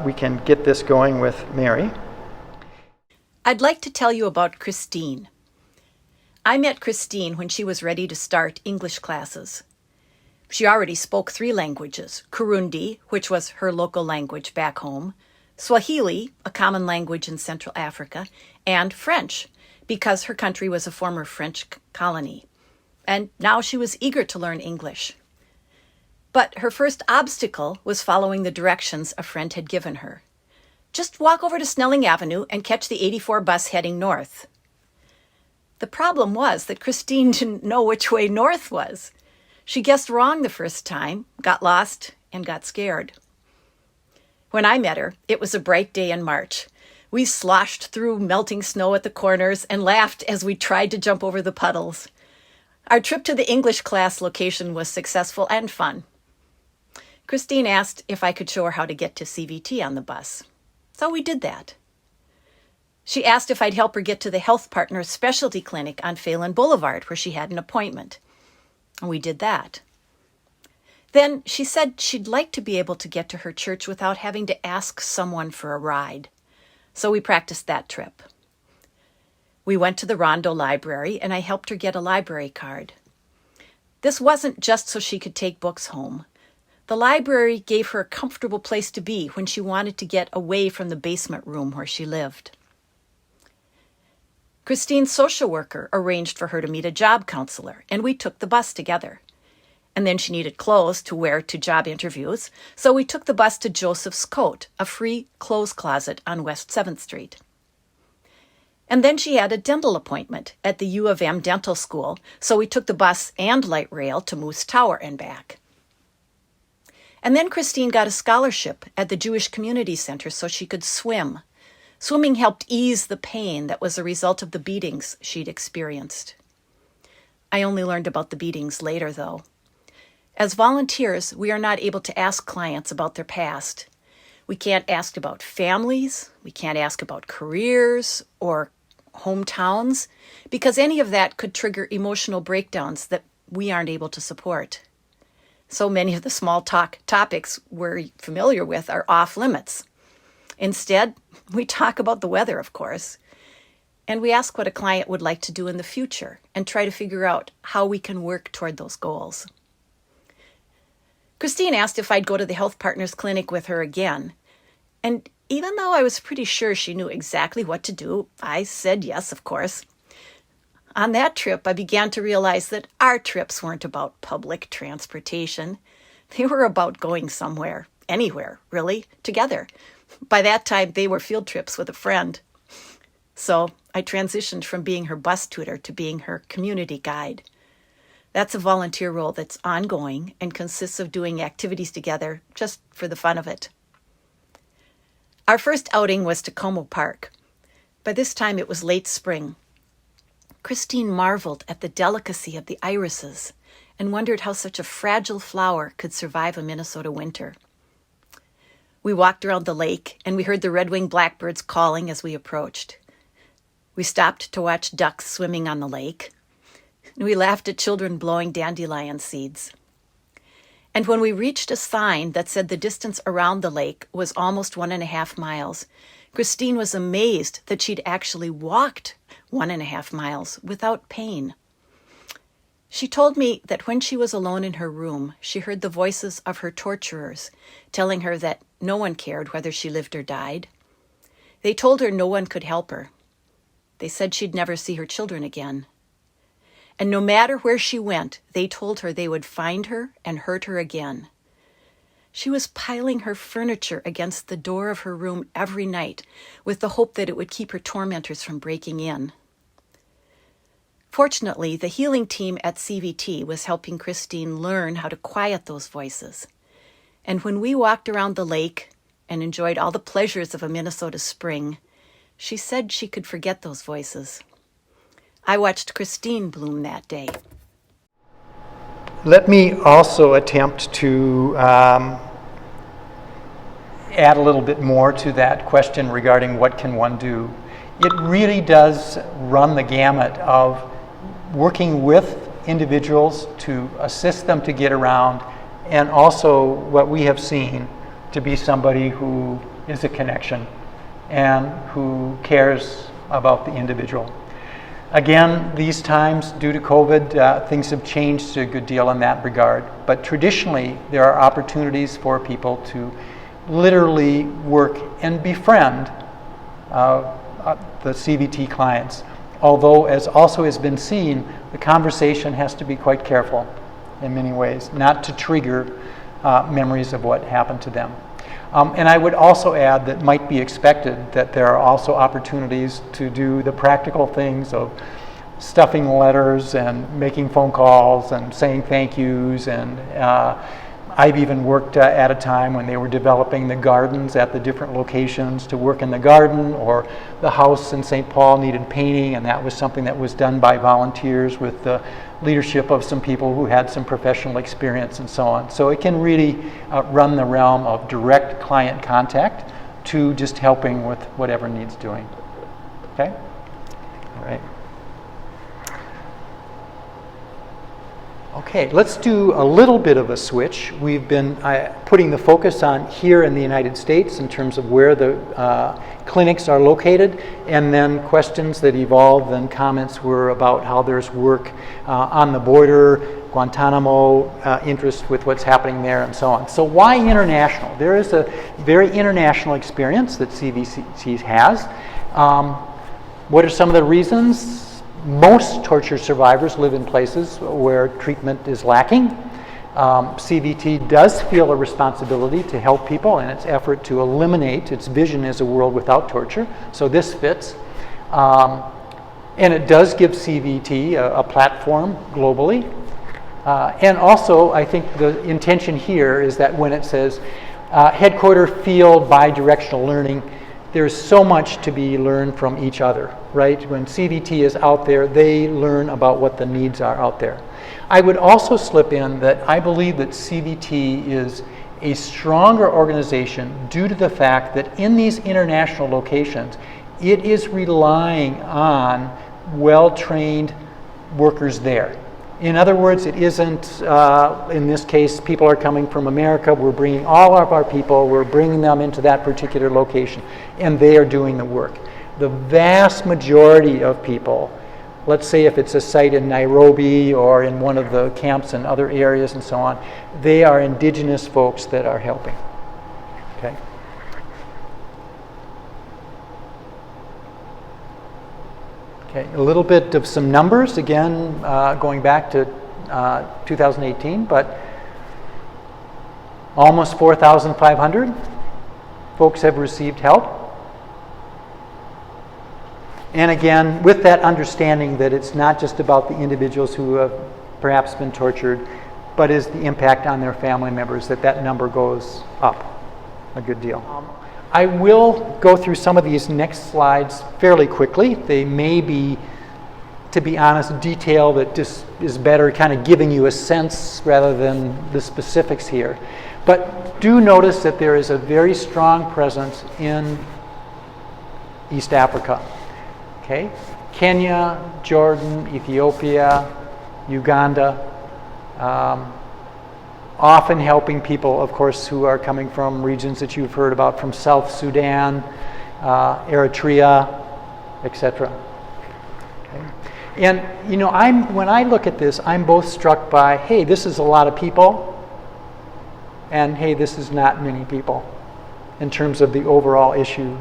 we can get this going with Mary. I'd like to tell you about Christine. I met Christine when she was ready to start English classes. She already spoke 3 languages: Kirundi, which was her local language back home, Swahili, a common language in Central Africa, and French, because her country was a former French colony. And now she was eager to learn English. But her first obstacle was following the directions a friend had given her. Just walk over to Snelling Avenue and catch the 84 bus heading north. The problem was that Christine didn't know which way north was. She guessed wrong the first time, got lost, and got scared. When I met her, it was a bright day in March. We sloshed through melting snow at the corners and laughed as we tried to jump over the puddles. Our trip to the English class location was successful and fun. Christine asked if I could show her how to get to CVT on the bus. So we did that. She asked if I'd help her get to the Health Partners Specialty Clinic on Phelan Boulevard, where she had an appointment. And we did that. Then she said she'd like to be able to get to her church without having to ask someone for a ride. So we practiced that trip. We went to the Rondo Library, and I helped her get a library card. This wasn't just so she could take books home. The library gave her a comfortable place to be when she wanted to get away from the basement room where she lived. Christine's social worker arranged for her to meet a job counselor, and we took the bus together. And then she needed clothes to wear to job interviews, so we took the bus to Joseph's Coat, a free clothes closet on West 7th Street. And then she had a dental appointment at the U of M Dental School, so we took the bus and light rail to Moose Tower and back. And then Christine got a scholarship at the Jewish Community Center so she could swim. Swimming helped ease the pain that was a result of the beatings she'd experienced. I only learned about the beatings later, though. As volunteers, we are not able to ask clients about their past. We can't ask about families, we can't ask about careers or hometowns, because any of that could trigger emotional breakdowns that we aren't able to support. So many of the small talk topics we're familiar with are off limits. Instead, we talk about the weather, of course, and we ask what a client would like to do in the future and try to figure out how we can work toward those goals. Christine asked if I'd go to the Health Partners Clinic with her again, and even though I was pretty sure she knew exactly what to do, I said yes, of course. On that trip, I began to realize that our trips weren't about public transportation. They were about going somewhere, anywhere, really, together. By that time, they were field trips with a friend. So I transitioned from being her bus tutor to being her community guide. That's a volunteer role that's ongoing and consists of doing activities together just for the fun of it. Our first outing was to Como Park. By this time, it was late spring. Christine marveled at the delicacy of the irises and wondered how such a fragile flower could survive a Minnesota winter. We walked around the lake, and we heard the red-winged blackbirds calling as we approached. We stopped to watch ducks swimming on the lake, and we laughed at children blowing dandelion seeds. And when we reached a sign that said the distance around the lake was almost 1.5 miles, Christine was amazed that she'd actually walked 1.5 miles without pain. She told me that when she was alone in her room, she heard the voices of her torturers telling her that no one cared whether she lived or died, They told her no one could help her. They said she'd never see her children again. And no matter where she went, they told her they would find her and hurt her again. She was piling her furniture against the door of her room every night with the hope that it would keep her tormentors from breaking in. Fortunately, the healing team at CVT was helping Christine learn how to quiet those voices. And when we walked around the lake and enjoyed all the pleasures of a Minnesota spring, she said she could forget those voices. I watched Christine bloom that day. Let me also attempt to add a little bit more to that question regarding what can one do. It really does run the gamut of working with individuals to assist them to get around, and also what we have seen to be somebody who is a connection and who cares about the individual. Again, these times, due to COVID, things have changed a good deal in that regard. But traditionally, there are opportunities for people to literally work and befriend the CVT clients. Although, as also has been seen, the conversation has to be quite careful in many ways, not to trigger memories of what happened to them. And I would also add that might be expected that there are also opportunities to do the practical things of stuffing letters and making phone calls and saying thank yous. And I've even worked at a time when they were developing the gardens at the different locations to work in the garden, or the house in St. Paul needed painting, and that was something that was done by volunteers with the leadership of some people who had some professional experience and so on. So it can really run the realm of direct client contact to just helping with whatever needs doing. Okay? All right. Okay, let's do a little bit of a switch. We've been putting the focus on here in the United States in terms of where the clinics are located, and then questions that evolved and comments were about how there's work on the border, Guantanamo, interest with what's happening there, and so on. So why international? There is a very international experience that CVC has. What are some of the reasons? Most torture survivors live in places where treatment is lacking. CVT does feel a responsibility to help people in its effort to eliminate its vision as a world without torture. So this fits. And it does give CVT a platform globally. And also, I think the intention here is that when it says headquarter field bi-directional learning, there's so much to be learned from each other, right? When CVT is out there, they learn about what the needs are out there. I would also slip in that I believe that CVT is a stronger organization due to the fact that in these international locations, it is relying on well-trained workers there. In other words, it isn't, in this case, people are coming from America, we're bringing all of our people, we're bringing them into that particular location, and they are doing the work. The vast majority of people, let's say if it's a site in Nairobi or in one of the camps in other areas and so on, they are indigenous folks that are helping. Okay. Okay, a little bit of some numbers, again, going back to 2018, but almost 4,500 folks have received help. And again, with that understanding that it's not just about the individuals who have perhaps been tortured, but is the impact on their family members, that number goes up a good deal. I will go through some of these next slides fairly quickly. They may be, to be honest, detail that just is better kind of giving you a sense rather than the specifics here. But do notice that there is a very strong presence in East Africa. Okay? Kenya, Jordan, Ethiopia, Uganda, often helping people, of course, who are coming from regions that you've heard about, from South Sudan, Eritrea, etc. Okay. And you know, when I look at this, I'm both struck by, hey, this is a lot of people, and hey, this is not many people in terms of the overall issue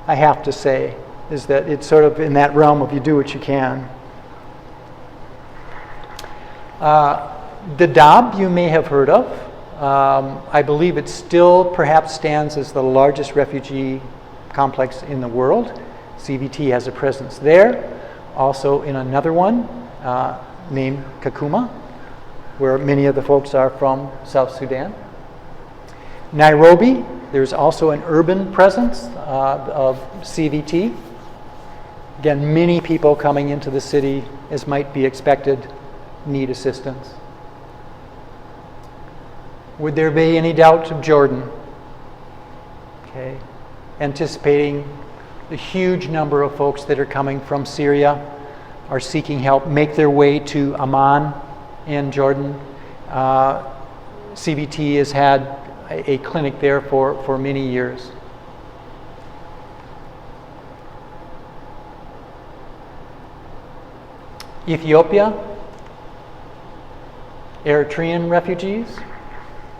I have to say, is that it's sort of in that realm of you do what you can. Dadaab you may have heard of. I believe it still perhaps stands as the largest refugee complex in the world. CVT has a presence there. Also in another one named Kakuma, where many of the folks are from South Sudan. Nairobi, there's also an urban presence of CVT. Again, many people coming into the city, as might be expected, need assistance. Would there be any doubt of Jordan? Okay. Anticipating the huge number of folks that are coming from Syria, are seeking help, make their way to Amman in Jordan. CVT has had a clinic there for many years. Ethiopia, Eritrean refugees.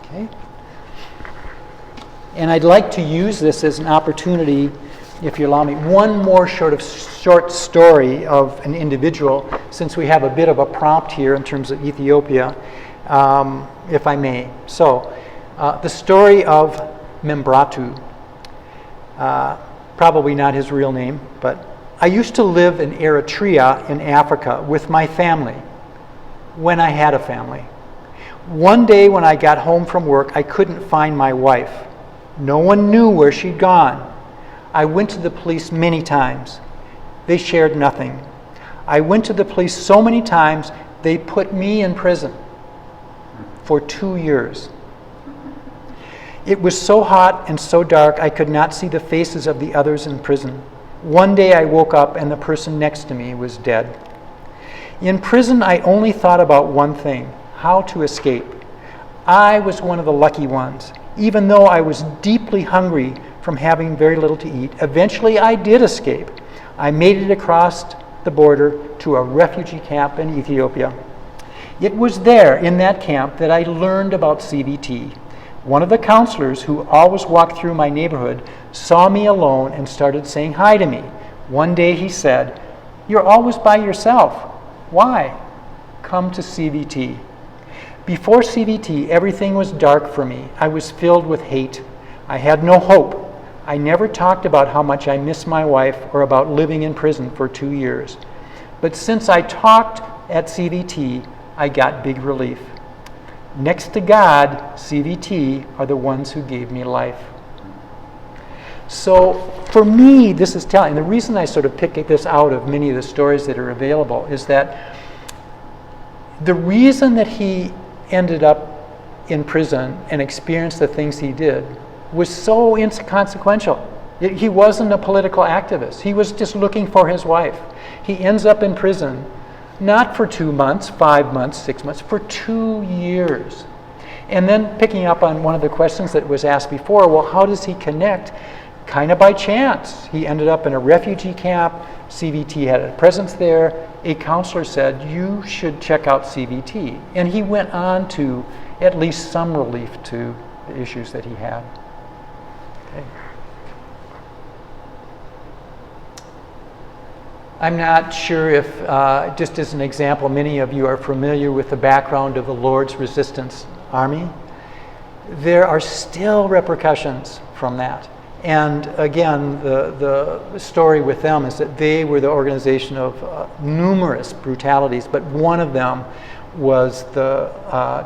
Okay. And I'd like to use this as an opportunity, if you allow me, one more short story of an individual, since we have a bit of a prompt here in terms of Ethiopia, if I may. So, the story of Membratu, probably not his real name, but I used to live in Eritrea in Africa with my family, when I had a family. One day when I got home from work, I couldn't find my wife. No one knew where she'd gone. I went to the police many times. They shared nothing. I went to the police so many times, they put me in prison for 2 years. It was so hot and so dark, I could not see the faces of the others in prison. One day I woke up and the person next to me was dead. In prison, I only thought about one thing: how to escape. I was one of the lucky ones. Even though I was deeply hungry from having very little to eat, eventually I did escape. I made it across the border to a refugee camp in Ethiopia. It was there, in that camp, that I learned about CVT. One of the counselors who always walked through my neighborhood saw me alone and started saying hi to me. One day he said, "You're always by yourself. Why? Come to CVT." Before CVT, everything was dark for me. I was filled with hate. I had no hope. I never talked about how much I miss my wife or about living in prison for 2 years. But since I talked at CVT, I got big relief. Next to God, CVT are the ones who gave me life. So for me, this is telling. The reason I sort of pick this out of many of the stories that are available is that the reason that he ended up in prison and experienced the things he did was so inconsequential. He wasn't a political activist. He was just looking for his wife. He ends up in prison, not for 2 months, 5 months, 6 months, for 2 years. And then picking up on one of the questions that was asked before, well, how does he connect? Kind of by chance. He ended up in a refugee camp. CVT had a presence there. A counselor said, "You should check out CVT." And he went on to at least some relief to the issues that he had. Okay. I'm not sure if, just as an example, many of you are familiar with the background of the Lord's Resistance Army. There are still repercussions from that. And again, the story with them is that they were the organization of numerous brutalities, but one of them was the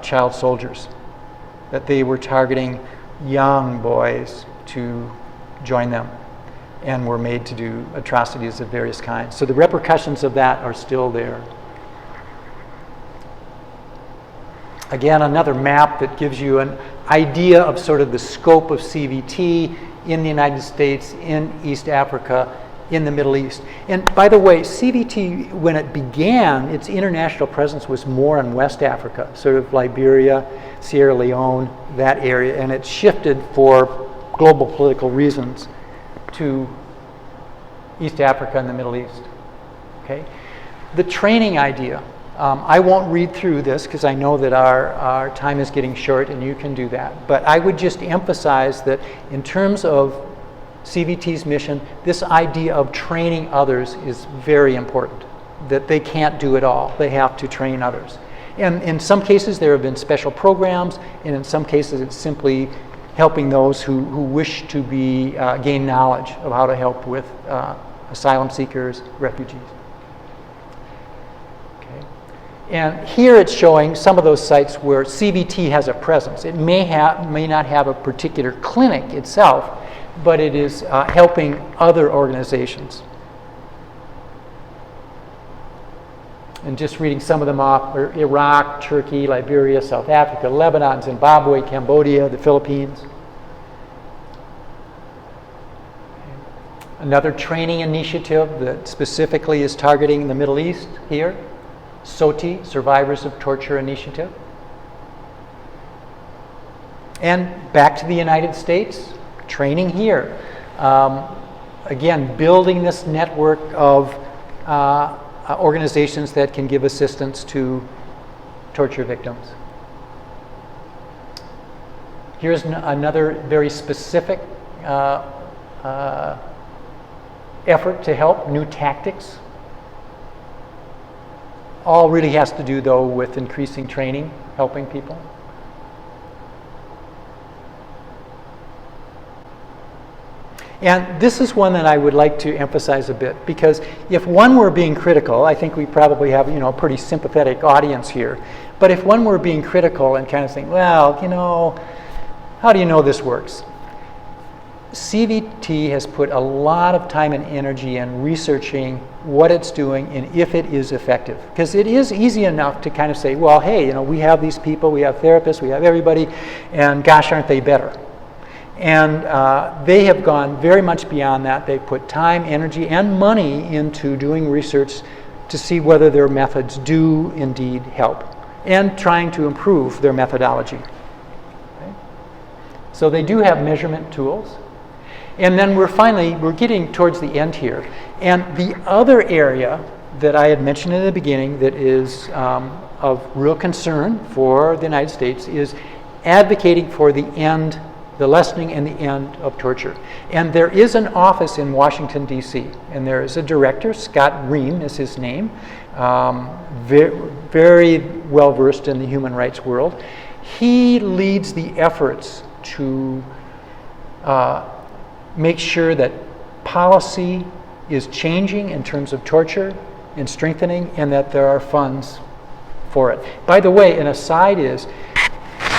child soldiers, that they were targeting young boys to join them and were made to do atrocities of various kinds. So the repercussions of that are still there. Again, another map that gives you an idea of sort of the scope of CVT in the United States, in East Africa, in the Middle East. And by the way, CVT, when it began, its international presence was more in West Africa, sort of Liberia, Sierra Leone, that area, and it shifted for global political reasons to East Africa and the Middle East. Okay? The training idea. I won't read through this because I know that our time is getting short and you can do that. But I would just emphasize that in terms of CVT's mission, this idea of training others is very important, that they can't do it all. They have to train others. And in some cases, there have been special programs, and in some cases, it's simply helping those who wish to gain knowledge of how to help with asylum seekers, refugees. Okay. And here it's showing some of those sites where CVT has a presence. It may not have a particular clinic itself, but it is helping other organizations. And just reading some of them off: Iraq, Turkey, Liberia, South Africa, Lebanon, Zimbabwe, Cambodia, the Philippines. Another training initiative that specifically is targeting the Middle East here, SOTI, Survivors of Torture Initiative. And back to the United States, training here. Again, building this network of organizations that can give assistance to torture victims. Here's another very specific effort to help, new tactics. All really has to do, though, with increasing training, helping people. And this is one that I would like to emphasize a bit, because if one were being critical, I think we probably have, a pretty sympathetic audience here. But if one were being critical and kind of saying, well, how do you know this works? CVT has put a lot of time and energy in researching what it's doing and if it is effective. Because it is easy enough to kind of say, well, hey, we have these people, we have therapists, we have everybody, and gosh, aren't they better? And they have gone very much beyond that. They put time, energy, and money into doing research to see whether their methods do indeed help, and trying to improve their methodology. Okay? So they do have measurement tools. And then we're getting towards the end here. And the other area that I had mentioned in the beginning that is of real concern for the United States is advocating for the lessening and the end of torture. And there is an office in Washington, D.C., and there is a director, Scott Ream is his name, very well versed in the human rights world. He leads the efforts to make sure that policy is changing in terms of torture and strengthening, and that there are funds for it. By the way, an aside is,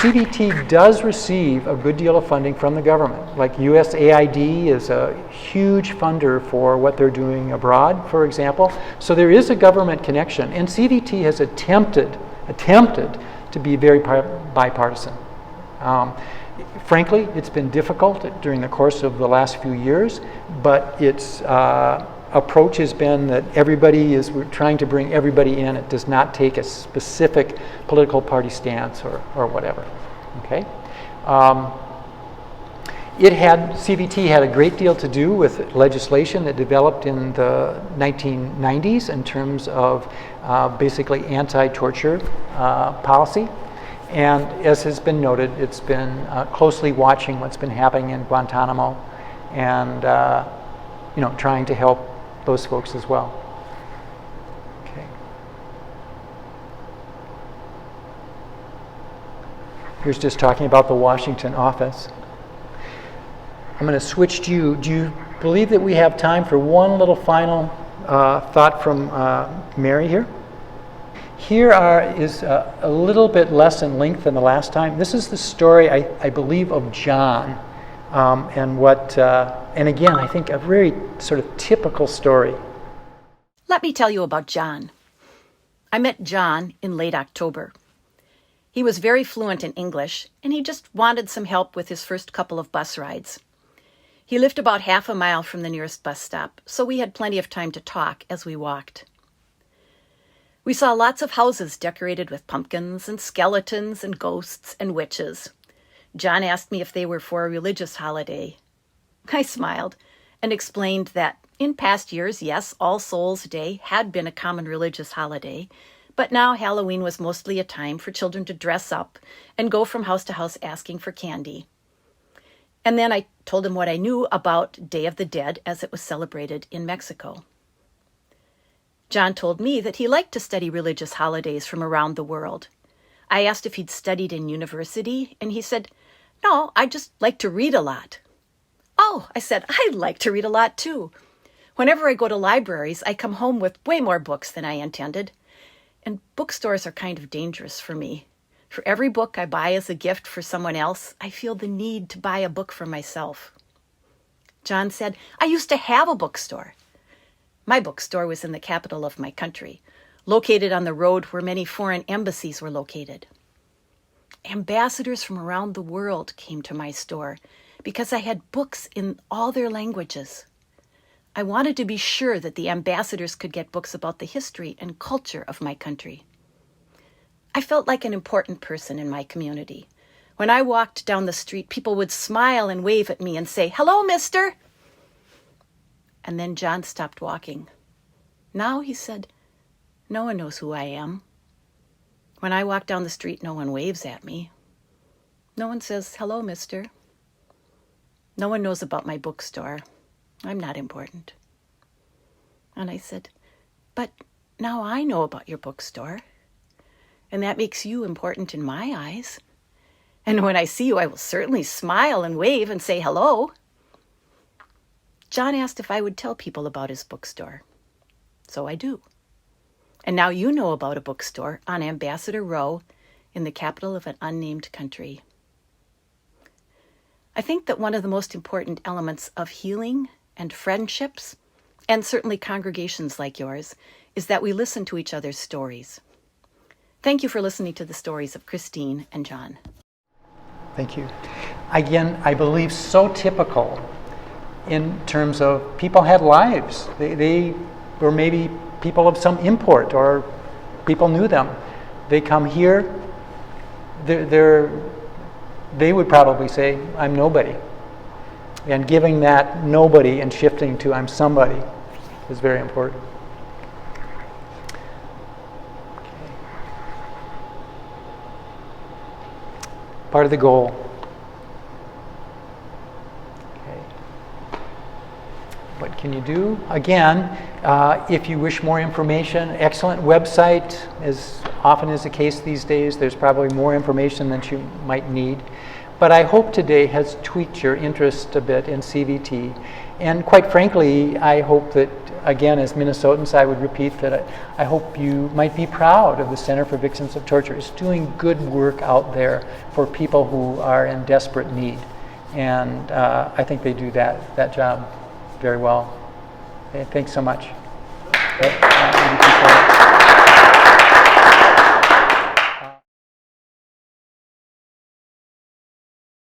CVT does receive a good deal of funding from the government. Like USAID is a huge funder for what they're doing abroad, for example. So there is a government connection, and CVT has attempted to be very bipartisan. Frankly, it's been difficult during the course of the last few years, but its approach has been that we're trying to bring everybody in. It does not take a specific political party stance or whatever. Okay? CVT had a great deal to do with legislation that developed in the 1990s in terms of basically anti-torture policy. And as has been noted, it's been closely watching what's been happening in Guantanamo and trying to help those folks as well. Okay. Here's just talking about the Washington office. I'm going to switch to you. Do you believe that we have time for one little final thought from Mary here? Here is a little bit less in length than the last time. This is the story, I believe, of John, and again, I think a very sort of typical story. Let me tell you about John. I met John in late October. He was very fluent in English, and he just wanted some help with his first couple of bus rides. He lived about half a mile from the nearest bus stop, so we had plenty of time to talk as we walked. We saw lots of houses decorated with pumpkins and skeletons and ghosts and witches. John asked me if they were for a religious holiday. I smiled and explained that in past years, yes, All Souls Day had been a common religious holiday, but now Halloween was mostly a time for children to dress up and go from house to house asking for candy. And then I told him what I knew about Day of the Dead as it was celebrated in Mexico. John told me that he liked to study religious holidays from around the world. I asked if he'd studied in university, and he said, "No, I just like to read a lot." "Oh," I said, "I like to read a lot too. Whenever I go to libraries, I come home with way more books than I intended. And bookstores are kind of dangerous for me. For every book I buy as a gift for someone else, I feel the need to buy a book for myself." John said, "I used to have a bookstore." My bookstore was in the capital of my country, located on the road where many foreign embassies were located. Ambassadors from around the world came to my store because I had books in all their languages. I wanted to be sure that the ambassadors could get books about the history and culture of my country. I felt like an important person in my community. When I walked down the street, people would smile and wave at me and say, "Hello, mister." And then John stopped walking. "Now," he said, "no one knows who I am. When I walk down the street, no one waves at me. No one says, 'Hello, mister.' No one knows about my bookstore. I'm not important." And I said, "But now I know about your bookstore, and that makes you important in my eyes. And when I see you, I will certainly smile and wave and say hello." John asked if I would tell people about his bookstore. So I do. And now you know about a bookstore on Ambassador Row in the capital of an unnamed country. I think that one of the most important elements of healing and friendships, and certainly congregations like yours, is that we listen to each other's stories. Thank you for listening to the stories of Christine and John. Thank you. Again, I believe so typical in terms of people had lives. They were maybe people of some import, or people knew them. They come here, they would probably say, "I'm nobody." And giving that nobody and shifting to "I'm somebody" is very important. Part of the goal. Okay. What can you do? Again, if you wish more information, excellent website. As often is the case these days, there's probably more information than you might need. But I hope today has tweaked your interest a bit in CVT. And quite frankly, I hope that, again, as Minnesotans, I would repeat that I hope you might be proud of the Center for Victims of Torture. It's doing good work out there for people who are in desperate need. And I think they do that job very well. Okay, thanks so much. Okay,